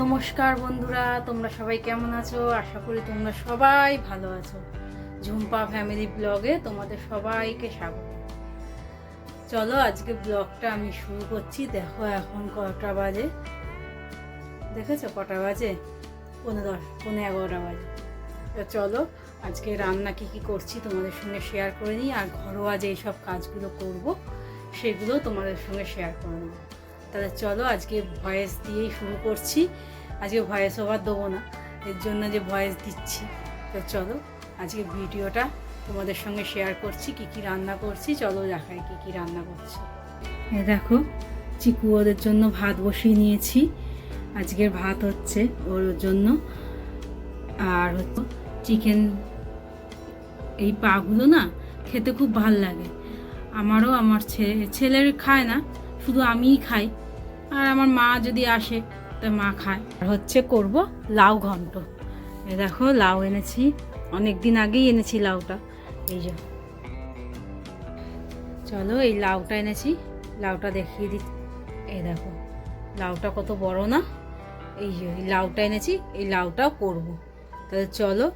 নমস্কার বন্ধুরা, তোমরা সবাই কেমন আছো? আশা করি তোমরা সবাই ভালো আছো। ঝুম্পা ফ্যামিলি ব্লগে তোমাদের সবাইকে স্বাগত। চলো আজকে ব্লগটা আমি শুরু করছি। দেখো এখন কটা বাজে, দেখেছো কটা বাজে? 11:11 বাজে। তো চলো আজকে রান্না কি করছি তোমাদের সঙ্গে শেয়ার করে নিই, আর ঘরোয়া যেই সব কাজগুলো করব সেগুলো তোমাদের সঙ্গে শেয়ার করে নেব। তাহলে চলো আজকে ভয়েস দিয়েই শুরু করছি। আজকে ভয়েস ওভার দেবো না, এর জন্য যে ভয়েস দিচ্ছি। তো চলো আজকে ভিডিওটা তোমাদের সঙ্গে শেয়ার করছি, কি রান্না করছি। চলো দেখাই কি রান্না করছি। এই দেখো চিকু ওদের জন্য ভাত বসিয়ে নিয়েছি। আজকের ভাত হচ্ছে ওর জন্য, আর হচ্ছে চিকেন। এই পাগুলো না খেতে খুব ভাল লাগে আমারও। আমার ছেলের খায় না, শুধু আমিই খাই, আর আমার মা যদি আসে তা মা খায়। আর হচ্ছে করব লাউ ঘন্ট। এই দেখো লাউ এনেছি, অনেক দিন আগেই এনেছি লাউটা। এই যে চলো এই লাউটা এনেছি, লাউটা দেখিয়ে দিই। এই দেখো লাউটা কত বড় না। এই যে এই লাউটা এনেছি, এই লাউটাও করব। তাহলে চলো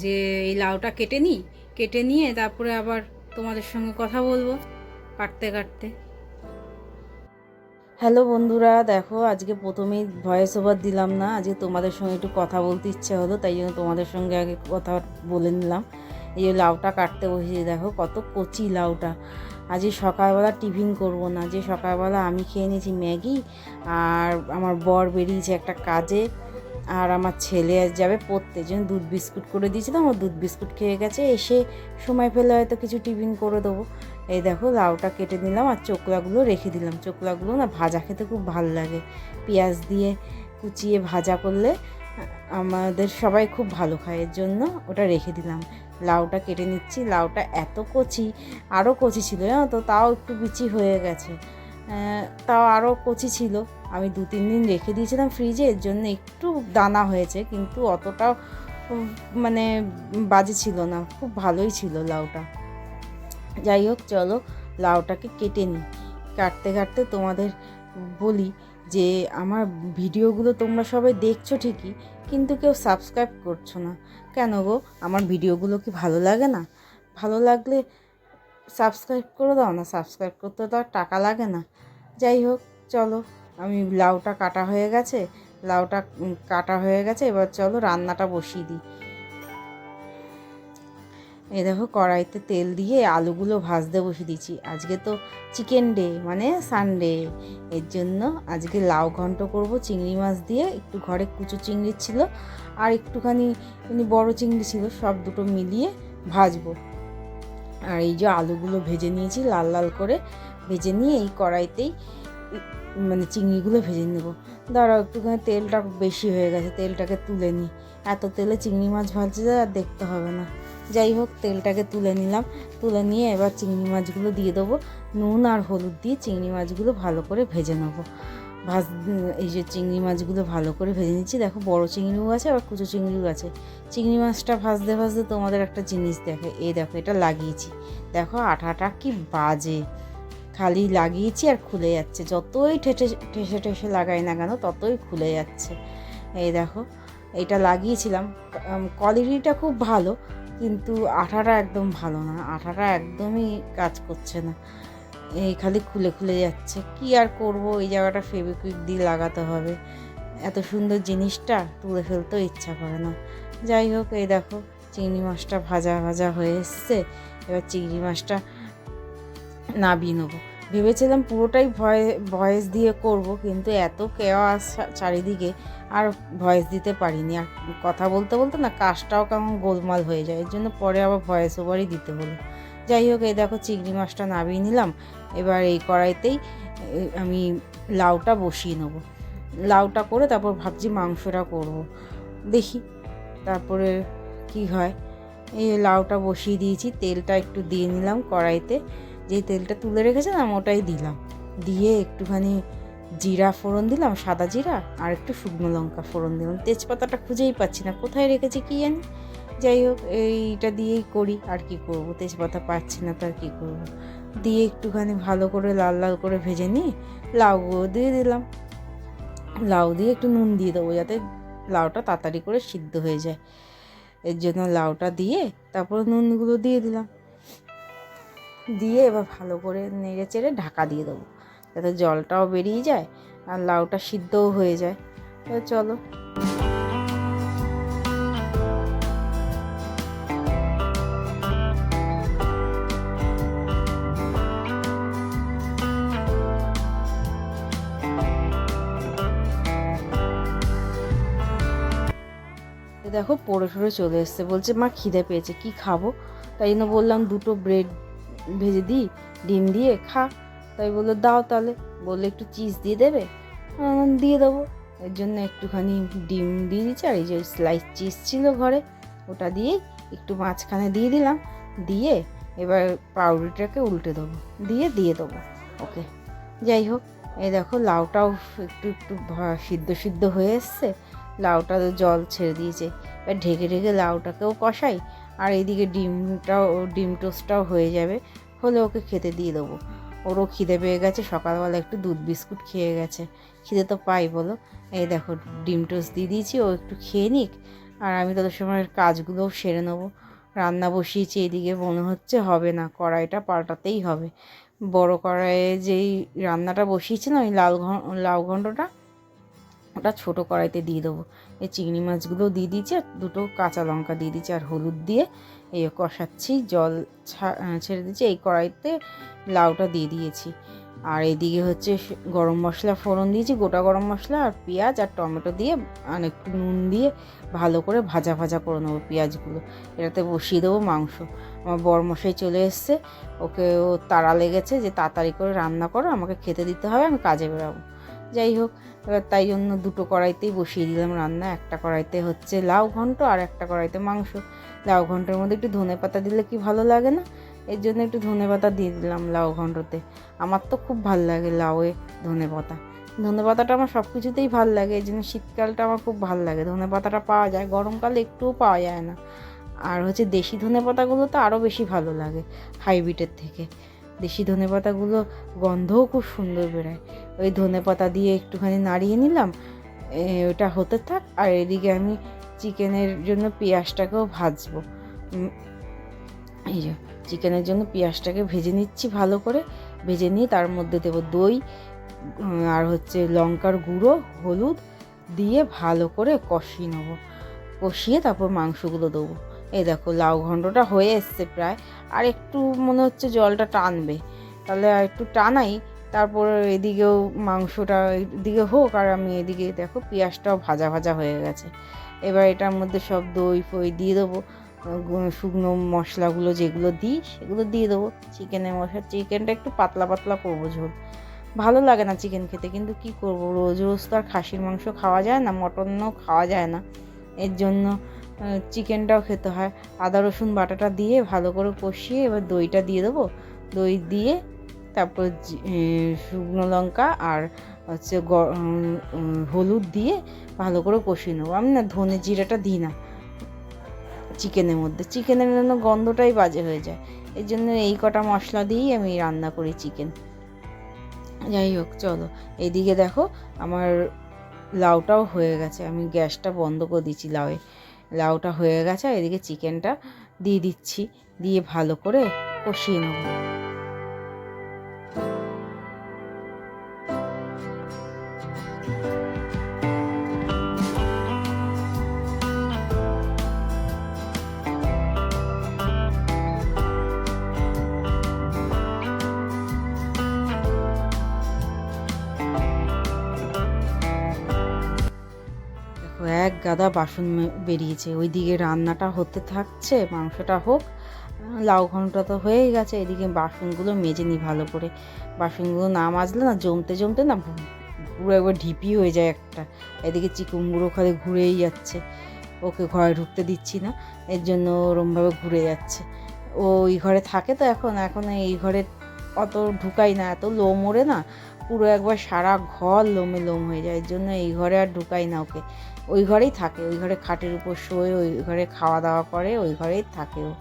যে এই লাউটা কেটে নিয়ে তারপরে আবার তোমাদের সঙ্গে কথা বলবো কাটতে কাটতে। হ্যালো বন্ধুরা, দেখো আজকে প্রথমেই ভয়েস ওভার দিলাম না, আজকে তোমাদের সঙ্গে একটু কথা বলতে ইচ্ছে হলো, তাই জন্য তোমাদের সঙ্গে আগে কথা বলে নিলাম। এই যে লাউটা কাটতে বসেছি, দেখো কত কচি লাউটা। আজকে সকালবেলা টিফিন করব না, যে সকালবেলা আমি খেয়ে নিয়েছি ম্যাগি, আর আমার বর বেরিয়েছে একটা কাজে, আর আমার ছেলে যাবে পড়তে, জন্য দুধ বিস্কুট করে দিয়েছিলাম, ও দুধ বিস্কুট খেয়ে গেছে। এসে সময় পেলে হয়তো কিছু টিফিন করে দেবো। এই দেখো লাউটা কেটে নিলাম, আর চোকলাগুলো রেখে দিলাম। চোকলাগুলো না ভাজা খেতে খুব ভালো লাগে, পেঁয়াজ দিয়ে কুচিয়ে ভাজা করলে আমাদের সবাই খুব ভালো খায়, এর জন্য ওটা রেখে দিলাম। লাউটা কেটে নিচ্ছি। লাউটা এত কচি, আরও কচি ছিল জানো তো, তাও একটু বিচি হয়ে গেছে, তাও আরও কচি ছিল। আমি 2-3 দিন রেখে দিয়েছিলাম ফ্রিজে, এর জন্য একটু দানা হয়েছে, কিন্তু অতটাও মানে বাজে ছিল না, খুব ভালোই ছিল লাউটা। যাই হোক চলো লাউটাকে কেটে নিই। কাটতে কাটতে তোমাদের বলি যে আমার ভিডিওগুলো তোমরা সবাই দেখছো ঠিকই, কিন্তু কেউ সাবস্ক্রাইব করছো না কেন গো? আমার ভিডিওগুলো কি ভালো লাগে না? ভালো লাগলে সাবস্ক্রাইব করে দাও না, সাবস্ক্রাইব করতে তো আর টাকা লাগে না। যাই হোক চলো, আমি লাউটা কাটা হয়ে গেছে, এবার চলো রান্নাটা বসিয়ে দিই। এই দেখো কড়াইতে তেল দিয়ে আলুগুলো ভাজতে বসিয়ে দিয়েছি। আজকে তো চিকেন ডে, মানে সানডে, এর জন্য আজকে লাউ ঘন্ট করব চিংড়ি মাছ দিয়ে। একটু ঘরে কুচো চিংড়ি ছিল, আর একটুখানি বড় চিংড়ি ছিল, সব দুটো মিলিয়ে ভাজবো। আর এই যে আলুগুলো ভেজে নিয়েছি, লাল লাল করে ভেজে নিয়ে এই কড়াইতেই মানে চিংড়িগুলো ভেজে নেব। দাঁড়াও একটুখানি তেলটা বেশি হয়ে গেছে, তেলটাকে তুলে নিই। এত তেলে চিংড়ি মাছ ভাজতে আর দেখতে হবে না। যাই হোক তেলটাকে তুলে নিলাম, তুলে নিয়ে এবার চিংড়ি মাছগুলো দিয়ে দেবো। নুন আর হলুদ দিয়ে চিংড়ি মাছগুলো ভালো করে ভেজে নেবো। এই যে চিংড়ি মাছগুলো ভালো করে ভেজে নিচ্ছি। দেখো বড় চিংড়িও আছে, আবার কুচো চিংড়িও আছে। চিংড়ি মাছটা ভাজতে ভাজতে তোমাদের একটা জিনিস দেখে, এই দেখো এটা লাগিয়েছি, দেখো আঠাটা কি বাজে, খালি লাগিয়েছি আর খুলে যাচ্ছে। যতই ঠেসে লাগাই না কেন ততই খুলে যাচ্ছে। এই দেখো এটা লাগিয়েছিলাম, কোয়ালিটিটা খুব ভালো, কিন্তু আঠাটা একদম ভালো না, আঠাটা একদমই কাজ করছে না, এই খালি খুলে যাচ্ছে। কি আর করব, এই জায়গাটা ফেভিকুইক দিয়ে লাগাতে হবে। এত সুন্দর জিনিসটা তুলে ফেলতেও ইচ্ছা করে না। যাই হোক এই দেখো চিংড়ি মাছটা ভাজা হয়ে এসছে। এবার চিংড়ি মাছটা নাবিয়ে নেবো। ভেবেছিলাম পুরোটাই ভয়েস দিয়ে করব, কিন্তু এত কেওয়াস চারিদিকে আর ভয়েস দিতে পারিনি। আর কথা বলতে বলতে না কাজটাও কেমন গোলমাল হয়ে যায়, এর জন্য পরে আবার ভয়েস ওভারই দিতে হলো। যাই হোক এই দেখো চিংড়ি মাছটা নাবিয়ে নিলাম। এবার এই কড়াইতেই আমি লাউটা বসিয়ে নেব। লাউটা করে তারপর ভাবছি মাংসটা করব, দেখি তারপরে কি হয়। এই লাউটা বসিয়ে দিয়েছি, তেলটা একটু দিয়ে নিলাম কড়াইতে, যে তেলটা তুলে রেখেছিলাম ওটাই দিলাম, দিয়ে একটুখানি জিরা ফোড়ন দিলাম, সাদা জিরা, আর একটু শুকনো লঙ্কা ফোড়ন দিলাম। তেজপাতাটা খুঁজেই পাচ্ছি না, কোথায় রেখেছি কি জানি। যাই হোক এইটা দিয়েই করি, আর কি করব, তেজপাতা পাচ্ছি না তো আর কী করবো। দিয়ে একটুখানি ভালো করে লাল লাল করে ভেজে নিয়ে লাউগুলো দিয়ে দিলাম। লাউ দিয়ে একটু নুন দিয়ে দেবো যাতে লাউটা তাড়াতাড়ি করে সিদ্ধ হয়ে যায়। এর জন্য লাউটা দিয়ে তারপরে নুনগুলো দিয়ে দিলাম, দিয়ে এবার ভালো করে নেড়ে চেড়ে ঢাকা দিয়ে দেবো যাতে জলটাও বেরিয়ে যায় আর লাউটা সিদ্ধও হয়ে যায়। চলো দেখো পড়ে সরে চলে এসছে, বলছে মা খিদে পেয়েছে কি খাবো, তাই জন্য বললাম দুটো ব্রেড ভেজে দিই ডিম দিয়ে খা। তাই বললো দাও তাহলে, বললে একটু চিজ দিয়ে দেবে, দিয়ে দেবো। এর জন্য একটুখানি ডিম দিয়ে দিচ্ছি আর এই যে স্লাইস চিজ ছিল ঘরে ওটা দিয়েই একটু মাঝখানে দিয়ে দিলাম, দিয়ে এবার পাউরুটিটাকে উল্টে দেবো, দিয়ে দেবো ওকে। যাই হোক এই দেখো লাউটাও একটু একটু সিদ্ধ হয়ে এসছে, লাউটা জল ছেড়ে দিয়েছে। এবার ঢেকে ঢেকে লাউটাকেও কষাই আর এইদিকে ডিম টোস্টটাও হয়ে যাবে, হলে ওকে খেতে দিয়ে দেবো। ওরও খিদে পেয়ে গেছে, সকালবেলা একটু দুধ বিস্কুট খেয়ে গেছে, খিদে তো পাই বলো। এই দেখো ডিম টোস্ট দিয়ে দিয়েছি, ও একটু খেয়ে নিক আর আমি তত সময় কাজগুলোও সেরে নেবো। রান্না বসিয়েছি, এদিকে মনে হচ্ছে হবে না, কড়াইটা পাল্টাতেই হবে। বড় কড়াইয়ে যেই রান্নাটা বসিয়েছিলাম ওই লাউ ঘন্টটা, ওটা ছোটো কড়াইতে দিয়ে দেবো। এই চিংড়ি মাছগুলো দিয়ে দিয়েছি আর দুটো কাঁচা লঙ্কা দিয়ে দিচ্ছি আর হলুদ দিয়ে এই কষাচ্ছি, জল ছেড়ে দিচ্ছি। এই কড়াইতে লাউটা দিয়ে দিয়েছি আর এদিকে হচ্ছে গরম মশলা ফোড়ন দিয়েছি, গোটা গরম মশলা আর পেঁয়াজ আর টমেটো দিয়ে আর একটু নুন দিয়ে ভালো করে ভাজা করে নেবো পেঁয়াজগুলো। এটাতে বসিয়ে দেবো মাংস। আমার বরমশাই চলে এসছে, ওকে ও তাড়া লেগেছে যে তাড়াতাড়ি করে রান্না করো, আমাকে খেতে দিতে হবে, আমি কাজে বেরাবো। যাই হোক এবার তাই জন্য দুটো কড়াইতেই বসিয়ে দিলাম রান্না। একটা কড়াইতে হচ্ছে লাউ ঘন্ট আর একটা কড়াইতে মাংস। লাউ ঘন্টের মধ্যে একটু ধনেপাতা দিলে কি ভালো লাগে না, এর জন্য একটু ধনেপাতা দিয়ে দিলাম লাউ ঘন্টতে। আমার তো খুব ভালো লাগে লাউয়ে ধনেপাতাটা আমার সব কিছুতেই ভালো লাগে, এই জন্য শীতকালটা আমার খুব ভালো লাগে। ধনেপাতাটা পাওয়া যায়, গরমকালে একটুও পাওয়া যায় না। আর হচ্ছে দেশি ধনেপাতাগুলো তো আরও বেশি ভালো লাগে হাইব্রিডের থেকে। দেশি ধনেপাতাগুলো গন্ধও খুব সুন্দর বেরোয়। ওই ধনেপাতা দিয়ে একটুখানি নাড়িয়ে নিলাম, ওটা হতে থাক আর এদিকে আমি চিকেনের জন্য পেঁয়াজটাকেও ভাজবো। এই যে চিকেনের জন্য পেঁয়াজটাকে ভেজে নিচ্ছি ভালো করে, ভেজে নিয়ে তার মধ্যে দেবো দই আর হচ্ছে লঙ্কার গুঁড়ো, হলুদ দিয়ে ভালো করে কষিয়ে নেবো। কষিয়ে তারপর মাংসগুলো দেবো। এই দেখো লাউ ঘন্টটা হয়ে এসছে প্রায়, আর একটু মনে হচ্ছে জলটা টানবে, তাহলে আর একটু টানাই। তারপর এদিকেও মাংসটা এদিকে হোক আর আমি এদিকে দেখো পেঁয়াজটাও ভাজা হয়ে গেছে। এবার এটার মধ্যে সব দই ফই দিয়ে দেবো, শুকনো মশলাগুলো যেগুলো দিই সেগুলো দিয়ে দেবো। চিকেনটা একটু পাতলা করবো ঝোল, ভালো লাগে না চিকেন খেতে, কিন্তু কি করব, রোজ তো আর খাসির মাংস খাওয়া যায় না, মটনও খাওয়া যায় না, এর জন্য চিকেনটাও খেতে হয়। আদা রসুন বাটাটা দিয়ে ভালো করে কষিয়ে এবার দইটা দিয়ে দেবো। দই দিয়ে তারপর শুকনো লঙ্কা আর হচ্ছে হলুদ দিয়ে ভালো করে কষিয়ে নেবো। আমি না ধনে জিরাটা দিই না চিকেনের মধ্যে, চিকেনের জন্য গন্ধটাই বাজে হয়ে যায়, এই জন্য এই কটা মশলা দিয়েই আমি রান্না করি চিকেন। যাই হোক চলো, এইদিকে দেখো আমার লাউটাও হয়ে গেছে, আমি গ্যাসটা বন্ধ করে দিচ্ছি। লাউটা হয়ে গেছে, এদিকে চিকেনটা দিয়ে দিচ্ছি, দিয়ে ভালো করে কষিয়ে নেব। এক গাদা বাসন বেরিয়েছে, ওইদিকে রান্নাটা হতে থাকছে, মাংসটা হোক, লাউ ঘন্টটা তো হয়েই গেছে। এদিকে বাসনগুলো মেজে নিই ভালো করে, বাসনগুলো না মাজলে না জমতে না পুরো একবার ঢিপি হয়ে যায় একটা। এদিকে চিকুমগুলো খালি ঘুরেই যাচ্ছে, ওকে ঘরে ঢুকতে দিচ্ছি না, এর জন্য ওরমভাবে ঘুরে যাচ্ছে। ও ওই ঘরে থাকে তো এখন এই ঘরে অত ঢুকাই না, এত লোম ওড়ে না, পুরো একবার সারা ঘর লোমে লোম হয়ে যায়, এর জন্য এই ঘরে আর ঢুকাই না ওকে। ওই ঘরেই থাকে, ওই ঘরে খাটের উপর শোয়, ওই ঘরে খাওয়া দাওয়া করে, ওই ঘরেই থাকে ও।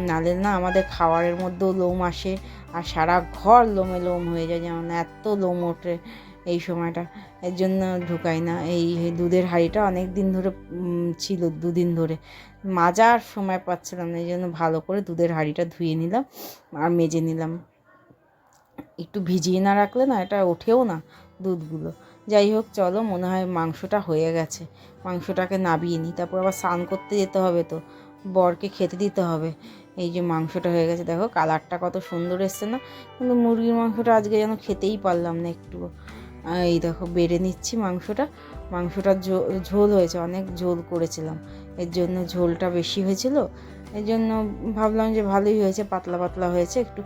নাহলে না আমাদের খাবারের মধ্যেও লোম আসে আর সারা ঘর লোমে লোম হয়ে যায়, যেমন এত লোম ওঠে, এই সময়টা, এর জন্য ঢুকাই না। এই দুধের হাঁড়িটা অনেক দিন ধরে ছিল, 2 দিন ধরে মাজার সময় পাচ্ছিলাম না, এই জন্য ভালো করে দুধের হাঁড়িটা ধুয়ে নিলাম আর মেজে নিলাম। একটু ভিজিয়ে না রাখলে না এটা ওঠেও না দুধগুলো। যাই হোক চলো, মনে হয় মাংসটা হয়ে গেছে, মাংসটাকে নাবিয়ে নিই, তারপর আবার স্নান করতে যেতে হবে, তো বরকে খেতে দিতে হবে। এই যে মাংসটা হয়ে গেছে, দেখো কালারটা কত সুন্দর এসছে না, কিন্তু মুরগির মাংসটা আজকে যেন খেতেই পারলাম না একটুও। এই দেখো বেড়ে নিচ্ছি মাংসটা, ঝোল হয়েছে, অনেক ঝোল করেছিলাম, এর জন্য ঝোলটা বেশি হয়েছিল, এই জন্য ভাবলাম যে ভালোই হয়েছে, পাতলা পাতলা হয়েছে, একটু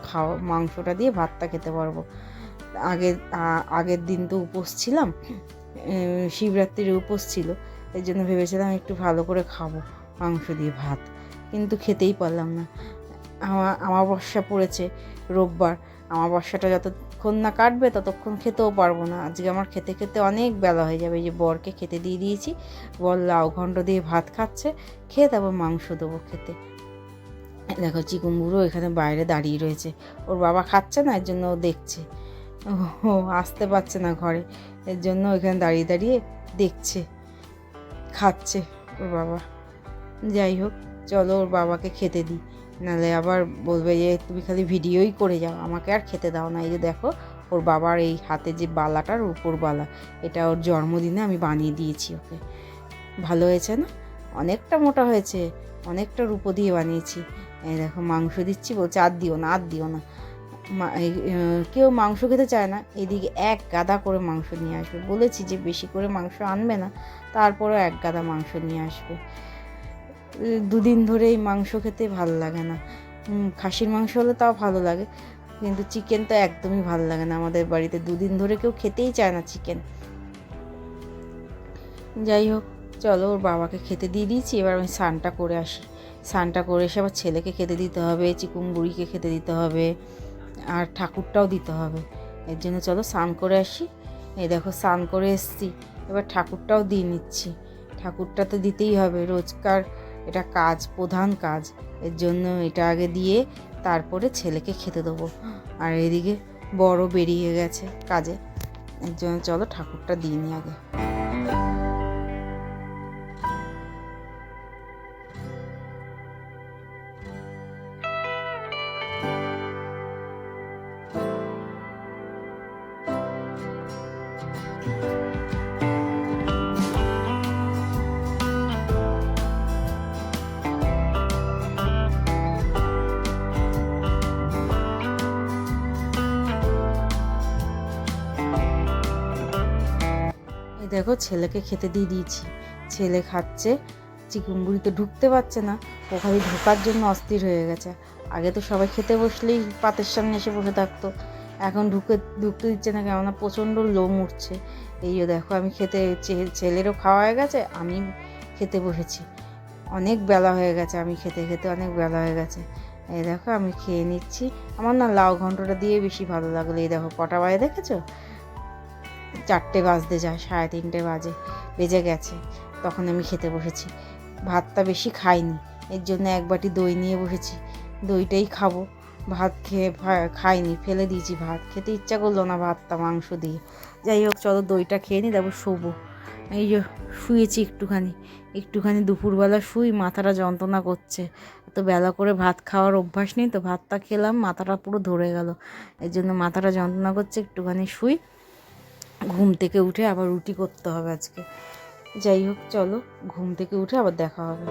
মাংসটা দিয়ে ভাতটা খেতে পারবো। আগের দিন তো উপোস ছিলাম, শিবরাত্রির উপোস ছিল, এই জন্য ভেবেছিলাম একটু ভালো করে খাবো মাংস দিয়ে ভাত, কিন্তু খেতেই পারলাম না। আমাবস্যা পড়েছে রোববার, আমাবস্যাটা যতক্ষণ না কাটবে ততক্ষণ খেতেও পারবো না। আজকে আমার খেতে খেতে অনেক বেলা হয়ে যাবে। এই যে বরকে খেতে দিয়ে দিয়েছি, বর লাউ ঘন্ট দিয়ে ভাত খাচ্ছে, খেয়ে তারপর মাংস দেবো খেতে। দেখো চিকুন বুড়ো এখানে বাইরে দাঁড়িয়ে রয়েছে, ওর বাবা খাচ্ছে না, এর জন্য ও দেখছে, ও আসতে পারছে না ঘরে, এর জন্য এখানে দাঁড়িয়ে দাঁড়িয়ে দেখছে, খাচ্ছে ওর বাবা। যাই হোক চলো, ওর বাবাকে খেতে দিই, নাহলে আবার বলবে যে তুমি খালি ভিডিওই করে যাও, আমাকে আর খেতে দাও না। এই যে দেখো ওর বাবার এই হাতে যে বালাটার উপর বালা, এটা ওর জন্মদিনে আমি বানিয়ে দিয়েছি ওকে। ভালো হয়েছে না? অনেকটা মোটা হয়েছে, অনেকটা রূপো দিয়ে বানিয়েছি। এই দেখো মাংস দিচ্ছি, বলছে আর দিও না, আর দিও না। কেউ মাংস খেতে চায় না, এদিকে এক গাদা করে মাংস নিয়ে আসবে। বলেছি যে বেশি করে মাংস আনবে না, তারপরেও এক গাদা মাংস নিয়ে আসবে। 2 দিন ধরে এই মাংস খেতে ভালো লাগে না। খাসির মাংস হলে তাও ভালো লাগে, কিন্তু চিকেন তো একদমই ভালো লাগে না আমাদের বাড়িতে। 2 দিন ধরে কেউ খেতেই চায় না চিকেন। যাই হোক চলো, ওর বাবাকে খেতে দিয়ে দিয়েছি, এবার আমি স্নানটা করে আসি। স্নানটা করে এসে আবার ছেলেকে খেতে দিতে হবে, চিকুন বুড়িকে খেতে দিতে হবে, আর ঠাকুরটাও দিতে হবে। এর জন্য চলো স্নান করে আসি। এই দেখো স্নান করে এসছি, এবার ঠাকুরটাও দিয়ে নিচ্ছি। ঠাকুরটা তো দিতেই হবে, রোজকার এটা কাজ, প্রধান কাজ, এর জন্য এটা আগে দিয়ে তারপরে ছেলেকে খেতে দেবো। আর এদিকে বড় বেরিয়ে গেছে কাজে, এর জন্য চলো ঠাকুরটা দিয়ে নিই আগে। দেখো ছেলেকে খেতে দিয়ে দিয়েছি, ছেলে খাচ্ছে। চিকুমবুড়ি তো ঢুকতে পারছে না, ও খালি ঢোকার জন্য অস্থির হয়ে গেছে। আগে তো সবাই খেতে বসলেই পাতের সামনে এসে বসে থাকতো, এখন ঢুকতে দিচ্ছে না, কেমন প্রচণ্ড লোম উঠছে। এই যে দেখো আমি ছেলেরও খাওয়া হয়ে গেছে, আমি খেতে বসেছি, অনেক বেলা হয়ে গেছে, আমি খেতে খেতে অনেক বেলা হয়ে গেছে। এই দেখো আমি খেয়ে নিচ্ছি। আমার না লাউ ঘন্টটা দিয়ে বেশি ভালো লাগলো। এই দেখো কটা বাজে দেখেছো, 4টে বাজতে যায়, 3:30 বেজে গেছে, তখন আমি খেতে বসেছি। ভাতটা বেশি খাইনি, এর জন্য 1 বাটি দই নিয়ে বসেছি, দইটাই খাবো। ভাত খাইনি, ফেলে দিয়েছি, ভাত খেতে ইচ্ছা করলো না ভাতটা মাংস দিয়ে। যাই হোক চলো দইটা খেয়ে নিই, তারপর শোবো। এই যে শুয়েছি একটুখানি দুপুরবেলা শুই, মাথাটা যন্ত্রণা করছে, এত বেলা করে ভাত খাওয়ার অভ্যাস নেই তো, ভাতটা খেলাম মাথাটা পুরো ধরে গেল, এর জন্য মাথাটা যন্ত্রণা করছে, একটুখানি শুই। ঘুম থেকে উঠে আবার রুটি করতে হবে আজকে। যাই হোক চলো, ঘুম থেকে উঠে আবার দেখা হবে।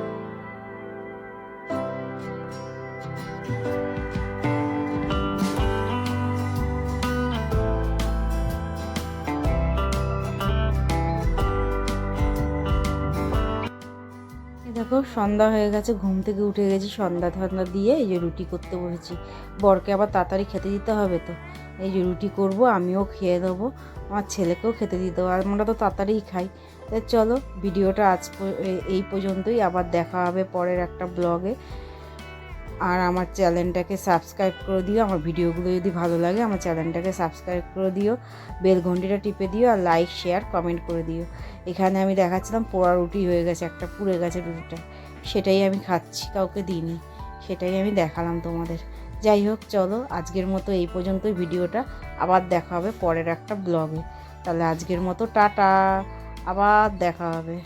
দেখো সন্ধ্যা হয়ে গেছে, ঘুম থেকে উঠে গেছি, সন্ধ্যা দিয়ে এই যে রুটি করতে বসেছি। বরকে আবার তাড়াতাড়ি খেতে দিতে হবে, তো এই যে রুটি করব, আমিও খেয়ে দেবো, আমার ছেলেকেও খেতে দিতে হবে, আর আমরা তো তাড়াতাড়িই খাই। তাই চলো ভিডিওটা এই পর্যন্তই, আবার দেখা হবে পরের একটা ব্লগে। আর আমার চ্যানেলটাকে সাবস্ক্রাইব করে দিও, আমার ভিডিওগুলো যদি ভালো লাগে আমার চ্যানেলটাকে সাবস্ক্রাইব করে দিও, বেল ঘন্টিটা টিপে দিও, আর লাইক শেয়ার কমেন্ট করে দিও। এখানে আমি দেখাচ্ছিলাম পোড়া রুটি হয়ে গেছে, একটা পুড়ে গেছে রুটিটা, সেটাই আমি খাচ্ছি, কাউকে দিইনি, সেটাই আমি দেখালাম তোমাদের। যাই হোক চলো আজকের মতো এই পর্যন্তই ভিডিওটা, আবার দেখা হবে পরের একটা ব্লগে। তাহলে আজকের মতো টাটা, আবার দেখা হবে।